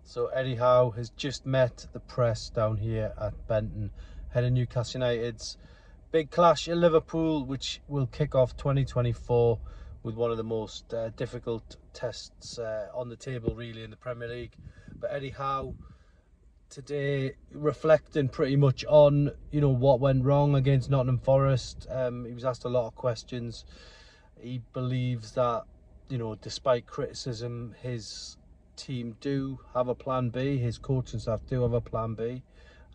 So Eddie Howe has just met the press down here at Benton, head of Newcastle United's big clash at Liverpool, which will kick off 2024 with one of the most difficult tests on the table really in the Premier League. But Eddie Howe today reflecting pretty much on what went wrong against Nottingham Forest. He was asked a lot of questions. He believes that despite criticism, his team do have a plan B. His coaching staff do have a plan B,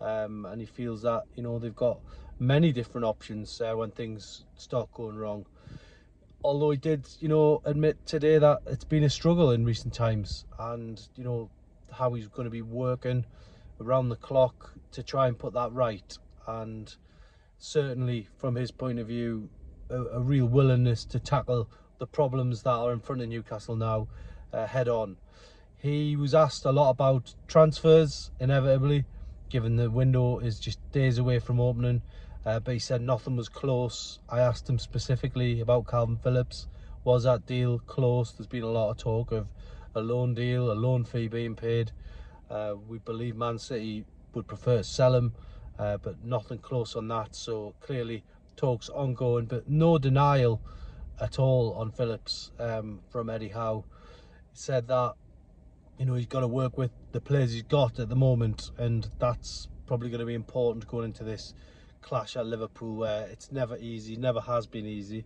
and he feels that they've got many different options when things start going wrong. Although he did admit today that it's been a struggle in recent times, and how he's going to be working around the clock to try and put that right. And certainly from his point of view, a real willingness to tackle the problems that are in front of Newcastle now head on. He was asked a lot about transfers, inevitably, given the window is just days away from opening, but he said nothing was close. I asked him specifically about Kalvin Phillips. Was that deal close? There's been a lot of talk of a loan deal, a loan fee being paid. We believe Man City would prefer to sell him, but nothing close on that. So clearly talks ongoing, but no denial at all on Phillips from Eddie Howe. He said that he's got to work with the players he's got at the moment, and that's probably going to be important going into this clash at Liverpool, where it's never easy, never has been easy,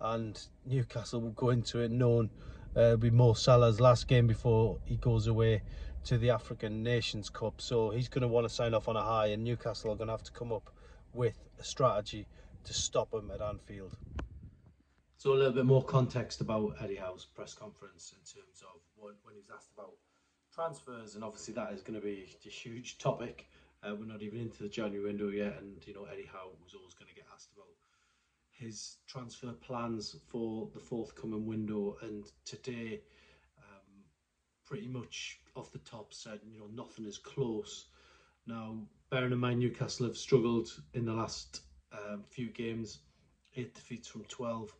and Newcastle will go into it knowing it'll be Mo Salah's last game before he goes away to the African Nations Cup. So he's going to want to sign off on a high, and Newcastle are going to have to come up with a strategy to stop him at Anfield. So a little bit more context about Eddie Howe's press conference in terms of when he was asked about transfers, and obviously that is going to be a huge topic. We're not even into the January window yet, and Eddie Howe was always going to get asked about his transfer plans for the forthcoming window, and today pretty much off the top said nothing is close. Now, bearing in mind Newcastle have struggled in the last few games, 8 defeats from 12.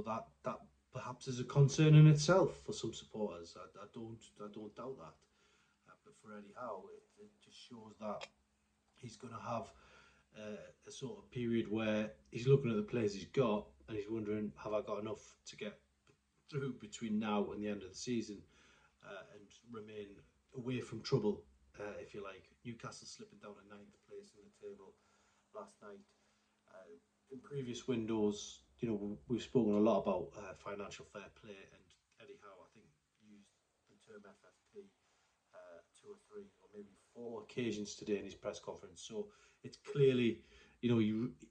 That perhaps is a concern in itself for some supporters. I don't doubt that. But for Eddie Howe, it just shows that he's going to have a sort of period where he's looking at the players he's got and he's wondering, have I got enough to get through between now and the end of the season and remain away from trouble, if you like. Newcastle slipping down to 9th place in the table last night. In previous windows, we've spoken a lot about financial fair play, and Eddie Howe, I think, used the term FFP 2 or 3 or maybe 4 occasions today in his press conference. So it's clearly,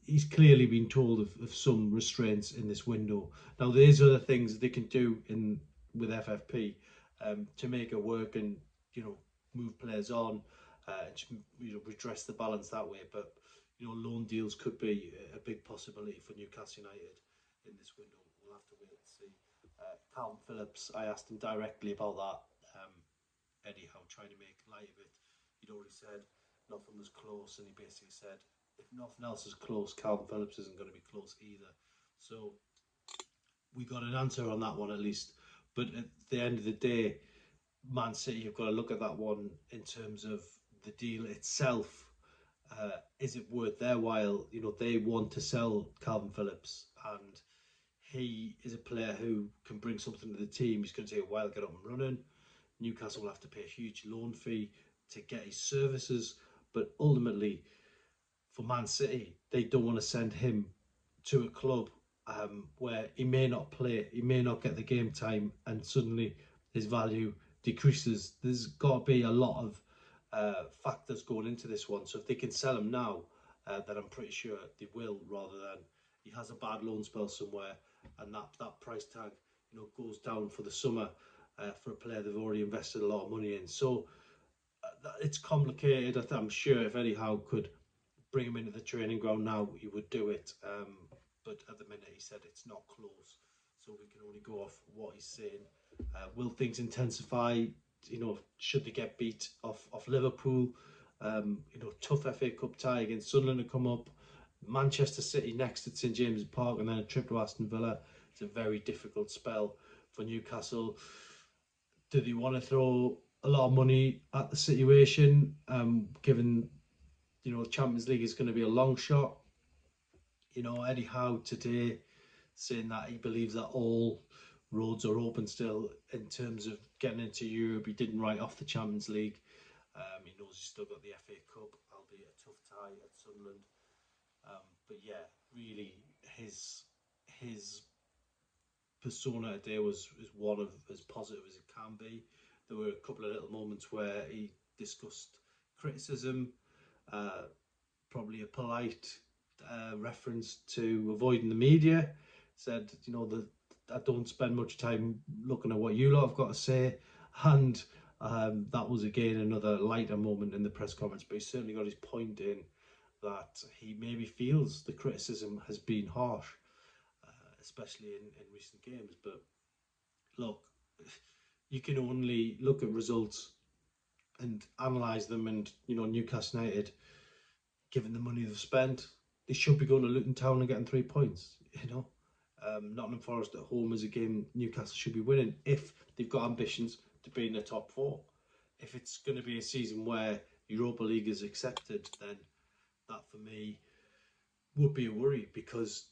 he's clearly been told of some restraints in this window. Now, there's other things they can do with FFP to make it work and move players on, redress the balance that way. But loan deals could be a big possibility for Newcastle United in this window. We'll have to wait and see. Kalvin Phillips, I asked him directly about that. Eddie Howe trying to make light of it. He'd already said nothing was close, and he basically said if nothing else is close, Kalvin Phillips isn't going to be close either. So we got an answer on that one at least. But at the end of the day, Man City have got to look at that one in terms of the deal itself. Is it worth their while? They want to sell Kalvin Phillips, and he is a player who can bring something to the team. He's going to take a while to get up and running. Newcastle will have to pay a huge loan fee to get his services, but ultimately, for Man City, they don't want to send him to a club where he may not play, he may not get the game time, and suddenly his value decreases. There's got to be a lot of factors going into this one. So if they can sell him now, then I'm pretty sure they will, rather than he has a bad loan spell somewhere and that price tag goes down for the summer for a player they've already invested a lot of money in. So it's complicated. I'm sure if Eddie Howe could bring him into the training ground now, he would do it. But at the minute, he said it's not close. So we can only go off what he's saying. Will things intensify? Should they get beat off Liverpool? Tough FA Cup tie against Sunderland to come up. Manchester City next at St James's Park, and then a trip to Aston Villa. It's a very difficult spell for Newcastle. Do they want to throw a lot of money at the situation, given the Champions League is going to be a long shot. Eddie Howe today saying that he believes that all roads are open still in terms of getting into Europe. He didn't write off the Champions League. He knows he's still got the FA Cup, albeit a tough tie at Sunderland. But yeah, really, his persona today was one of as positive as it can be. There were a couple of little moments where he discussed criticism, uh, probably a polite reference to avoiding the media. Said, that I don't spend much time looking at what you lot have got to say, and that was again another lighter moment in the press conference. But he certainly got his point in that he maybe feels the criticism has been harsh, especially in recent games. But look, you can only look at results and analyse them. And Newcastle United, given the money they've spent, they should be going to Luton Town and getting 3 points. Nottingham Forest at home is a game Newcastle should be winning if they've got ambitions to be in the top four. If it's going to be a season where Europa League is accepted, then that for me would be a worry, because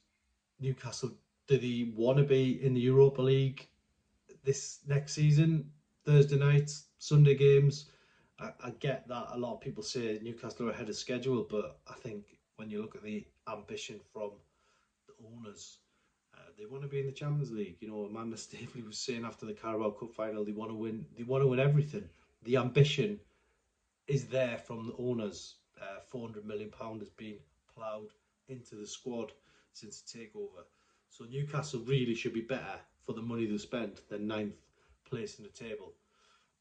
Newcastle, do they want to be in the Europa League this next season? Thursday nights, Sunday games. I get that a lot of people say Newcastle are ahead of schedule, but I think when you look at the ambition from the owners, they want to be in the Champions League. Amanda Staveley was saying after the Carabao Cup final, they want to win. They want to win everything. The ambition is there from the owners. £400 million has been ploughed into the squad since the takeover. So Newcastle really should be better for the money they spent than ninth place in the table.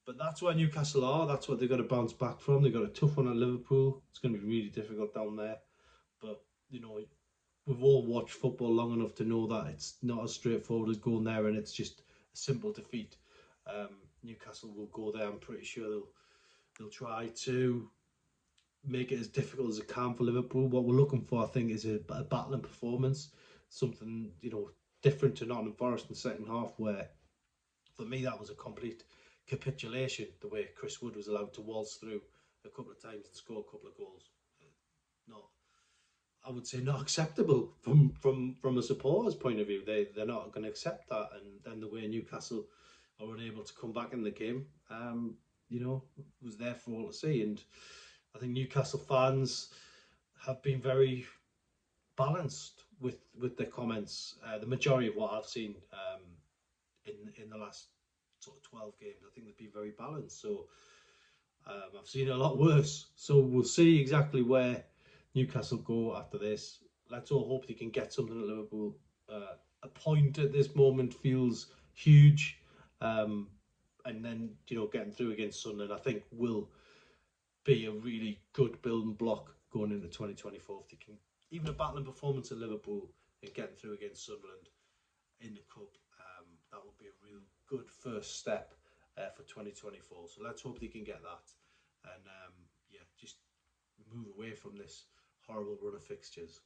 But that's where Newcastle are. That's what they've got to bounce back from. They've got a tough one at Liverpool. It's going to be really difficult down there. But, we've all watched football long enough to know that it's not as straightforward as going there and it's just a simple defeat. Newcastle will go there. I'm pretty sure they'll try to make it as difficult as it can for Liverpool. What we're looking for, I think, is a battling performance, something different to Nottingham Forest in the second half, where for me that was a complete capitulation. The way Chris Wood was allowed to waltz through a couple of times and score a couple of goals, not, I would say, not acceptable from a supporter's point of view. They're not going to accept that, and then the way Newcastle are unable to come back in the game, was there for all to see. And I think Newcastle fans have been very balanced with their comments. The majority of what I've seen in the last sort of 12 games, I think they've been very balanced. So I've seen it a lot worse. So we'll see exactly where Newcastle go after this. Let's all hope they can get something at Liverpool. A point at this moment feels huge. And then, getting through against Sunderland, I think will be a really good building block going into 2024. If they can, even a battling performance at Liverpool and getting through against Sunderland in the Cup, that would be a real good first step for 2024. So let's hope they can get that, and just move away from this horrible run of fixtures.